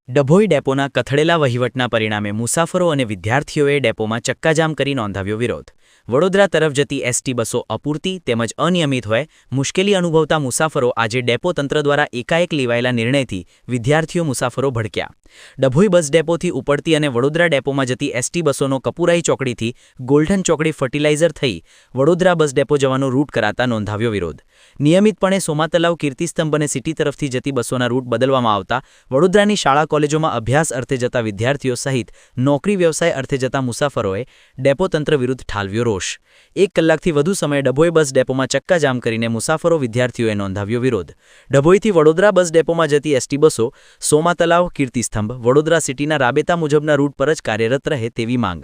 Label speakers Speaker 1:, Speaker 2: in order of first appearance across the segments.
Speaker 1: ડભોઈ ડેપોના કથળેલા વહીવટના પરિણામે મુસાફરો અને વિદ્યાર્થીઓએ ડેપોમાં ચક્કાજામ કરી નોંધાવ્યો વિરોધ. વડોદરા તરફ જતી એસટી બસો અપૂરતી તેમજ અનિયમિત હોય મુશ્કેલી અનુભવતા મુસાફરો આજે ડેપો તંત્ર દ્વારા એકાએક લેવાયેલા નિર્ણયથી વિદ્યાર્થીઓ મુસાફરો ભડક્યા. ડભોઈ બસ ડેપોથી ઉપડતી અને વડોદરા ડેપોમાં જતી એસટી બસોનો કપુરાઈ ચોકડીથી ગોલ્ડન ચોકડી ફર્ટિલાઇઝર થઈ વડોદરા બસ ડેપો જવાનો રૂટ કરાતા નોંધાવ્યો વિરોધ. નિયમિતપણે સોમાતલાવ કીર્તિસ્તંભ અને સિટી તરફથી જતી બસોના રૂટ બદલવામાં આવતા વડોદરાની શાળા કોલેજોમાં અભ્યાસ અર્થે જતા વિદ્યાર્થીઓ સહિત નોકરી વ્યવસાય અર્થે જતા મુસાફરોએ ડેપો તંત્ર વિરુદ્ધ ઠાલવ્યો રોષ. 1 કલાકથી વધુ સમય ડભોઈ બસ ડેપોમાં ચક્કાજામ કરીને મુસાફરો વિદ્યાર્થીઓએ નોંધાવ્યો વિરોધ. ડભોઈથી વડોદરા બસ ડેપોમાં જતી એસટી બસો સોમાતલાવ કીર્તિસ્તંભ વડોદરા સિટીના રાબેતા મુજબના રૂટ પર જ કાર્યરત રહે તેવી માંગ.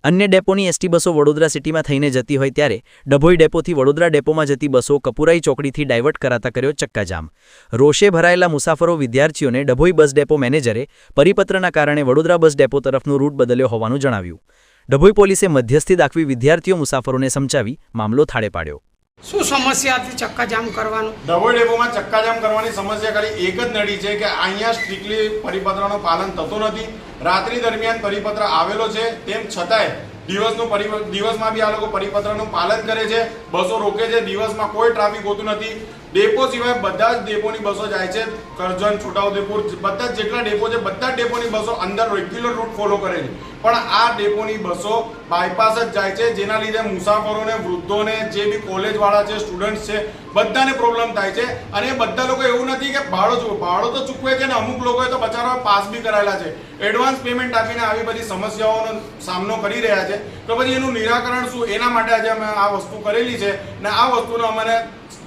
Speaker 1: અન્ય ડેપોની એસટી બસો વડોદરા સિટીમાં થઈને જતી હોય ત્યારે ડભોઈ ડેપોથી વડોદરા ડેપોમાં જતી બસો કપુરાઈ ચોકડીથી ડાયવર્ટ કરાતા કર્યો ચક્કાજામ. રોષે ભરાયેલા મુસાફરો વિદ્યાર્થીઓને ડભોઈ બસ ડેપો મેનેજરે પરિપત્રના કારણે વડોદરા બસ ડેપો તરફનું રૂટ બદલ્યો હોવાનું જણાવ્યું. ડભોઈ પોલીસે મધ્યસ્થી દાખવી વિદ્યાર્થીઓ મુસાફરોને સમજાવી મામલો થાળે પાડ્યો.
Speaker 2: શું સમસ્યા હતી ચક્કાજામ કરવાનું?
Speaker 3: ડભોઈ ડેપોમાં ચક્કાજામ કરવાની સમસ્યા ખાલી એક જ નડી છે કે અહીંયા સ્ટ્રિક્ટલી પરિપત્રનું પાલન થતું નથી. રાત્રિ દરમિયાન પરિપત્ર આવેલો છે તેમ છતાંય દિવસમાં બી આ લોકો પરિપત્રનું પાલન કરે છે, બસો રોકે છે, દિવસમાં કોઈ ટ્રાફિક હોતું નથી. ડેપો સિવાય બધા જ ડેપોની બસો જાય છે, કરજણ, છોટાઉદેપુર, બધા જ જેટલા ડેપો છે બધા જ ડેપોની બસો અંદર રેગ્યુલર રૂટ ફોલો કરે છે. પણ આ ડેપોની બસો બાયપાસ જ જાય છે, જેના લીધે મુસાફરોને, વૃદ્ધોને, જે બી કોલેજવાળા છે, સ્ટુડન્ટ્સ છે, બધાને પ્રોબ્લેમ થાય છે. અને એ બધા લોકો એવું નથી કે ભાડો તો ચૂકવે છે ને અમુક લોકોએ તો બચારા પાસ બી કરાયેલા છે, એડવાન્સ પેમેન્ટ આપીને આવી બધી સમસ્યાઓનો સામનો કરી રહ્યા છે. તો પછી એનું નિરાકરણ શું? એના માટે આજે અમે આ વસ્તુ કરેલી છે ને આ વસ્તુનો અમારે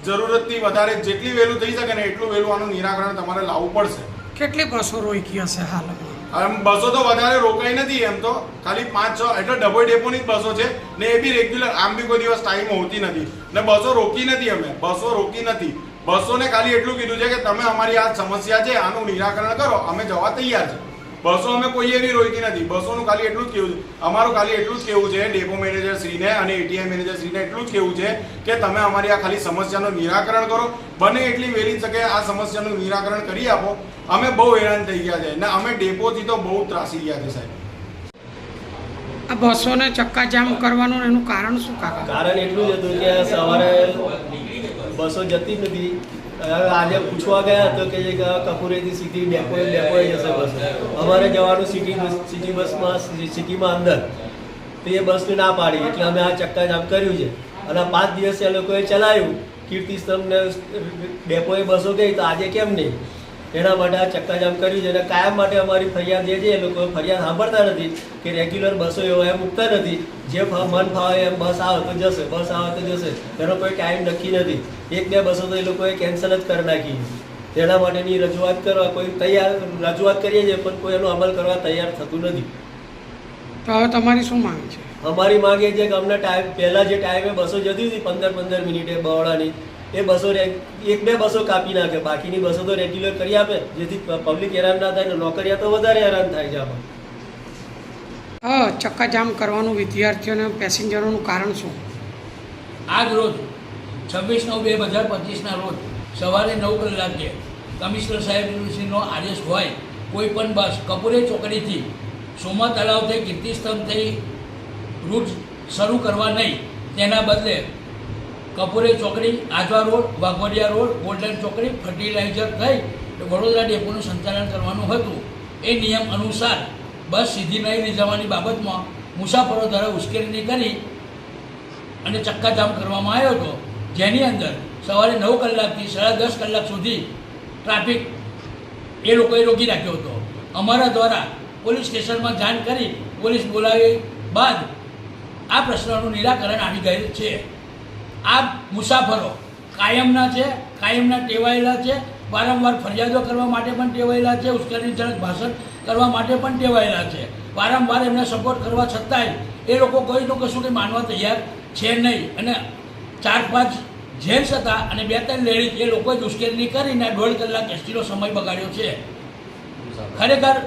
Speaker 3: જરૂરતથી વધારે જેટલી વહેલું થઈ શકે ને એટલું વહેલું આનું નિરાકરણ તમારે લાવવું પડશે.
Speaker 2: કેટલી બસો રોકી હશે હાલમાં?
Speaker 3: બસો તો વધારે રોકાઈ નથી, એમ તો ખાલી 5-6 એટલે ડભોઈ ડેપોની જ બસો છે ને એ બી રેગ્યુલર, આમ બી કોઈ દિવસ ટાઈમ હોતી નથી ને બસો રોકી નથી. અમે બસો રોકી નથી, બસોને ખાલી એટલું કીધું છે કે તમે અમારી આ સમસ્યા છે આનું નિરાકરણ કરો, અમે જવા તૈયાર છે. બસો અમે કોઈ એવી રોકી નથી. બસોનું ખાલી એટલું જ કહેવું છે, અમારું ખાલી એટલું જ કહેવું છે ડેપો મેનેજર શ્રીને અને એટીઆઈ મેનેજર શ્રીને એટલું જ કહેવું છે કે તમે અમારી આ ખાલી સમસ્યાનું નિરાકરણ કરો, બને એટલી વહેલી તકે આ સમસ્યાનું નિરાકરણ કરી આપો. અમે બહુ હેરાન થઈ ગયા છે ને અમે ડેપોથી તો બહુ ત્રાસી ગયા છે સાહેબ.
Speaker 2: આ બસોને ચક્કાજામ કરવાનું એનું કારણ શું?
Speaker 4: કારણ એટલું જ હતું કે સવારે બસો જતી જ નથી. આજે પૂછવા ગયા હતો કે કપૂરેથી સીધી ડેપોએ જશે બસ. અમારે જવાનું સિટી બસમાં, સિટીમાં અંદર, તો એ બસને ના પાડી એટલે અમે આ ચક્કાજામ કર્યું છે. અને 5 દિવસ એ લોકોએ ચલાવ્યું, કીર્તિસ્તંભને ડેપોએ બસો ગઈ તો આજે કેમ નહીં, એના માટે આ ચક્કાજામ કર્યું છે. અને કાયમ માટે અમારી ફરિયાદ જે છે એ લોકો ફરિયાદ સાંભળતા નથી કે રેગ્યુલર બસો એવા એમ મૂકતા નથી, જે મન ફાવે એમ બસ આવે તો જશે, બસ આવે તો જશે, એનો કોઈ ટાઈમ નક્કી નથી. 1-2 બસો તો એ લોકોએ કેન્સલ જ કરી નાખી. તેના માટેની રજૂઆત કરવા કોઈ રજૂઆત કરીએ છીએ પણ કોઈ એનો અમલ કરવા તૈયાર થતું નથી.
Speaker 2: તો હવે તમારી શું માંગ છે?
Speaker 4: અમારી માંગ એ છે કે અમને પહેલાં જે ટાઈમે બસો જતી હતી 15-15 મિનિટે બહોળાની, એ બસો 1-2 બસો કાપી નાખે, બાકીની બસો તો રેગ્યુલર કરી આપે, જેથી પબ્લિક હેરાન ના થાય ને નોકરિયા તો વધારે હેરાન થાય છે આમાં.
Speaker 2: ચક્કાજામ કરવાનું વિદ્યાર્થીઓને પેસેન્જરોનું કારણ શું?
Speaker 5: આજ રોજ 26/9/2025ના રોજ સવારે 9 કલાકે કમિશનર સાહેબનો આદેશ હોય કોઈ પણ બસ કપૂરે ચોકડીથી સોમા તળાવ થઈ કીર્તિસ્તંભ થઈ રૂટ શરૂ કરવા નહીં, તેના બદલે કપૂરે ચોકડી, Ajwa road, Waghodia road, golden ચોકડી, ફર્ટિલાઇઝર થઈ વડોદરા ડેપોનું સંચાલન કરવાનું હતું. એ નિયમ અનુસાર બસ સીધી નહીં લઈ જવાની બાબતમાં મુસાફરો દ્વારા ઉશ્કેરણી કરી અને ચક્કાજામ કરવામાં આવ્યો હતો, જેની અંદર સવારે 9 કલાકથી 10:30 કલાક સુધી ટ્રાફિક એ લોકોએ રોકી રાખ્યો હતો. અમારા દ્વારા પોલીસ સ્ટેશનમાં જાણ કરી પોલીસ બોલાવી બાદ આ પ્રશ્નનું નિરાકરણ આવી ગયેલ છે. આ મુસાફરો કાયમના છે, કાયમના ટેવાયેલા છે, વારંવાર ફરિયાદો કરવા માટે પણ ટેવાયેલા છે, ઉશ્કેરણીજનક ભાષણ કરવા માટે પણ ટેવાયેલા છે. વારંવાર એમને સપોર્ટ કરવા છતાંય એ લોકો કોઈ તો કશું કંઈ માનવા તૈયાર છે નહીં. અને 4-5 જેન્ટ્સ હતા અને 2-3 લેડીઝ, એ લોકોએ જ ઉશ્કેરણી કરીને 1.5 કલાક એસટીનો સમય બગાડ્યો છે. ખરેખર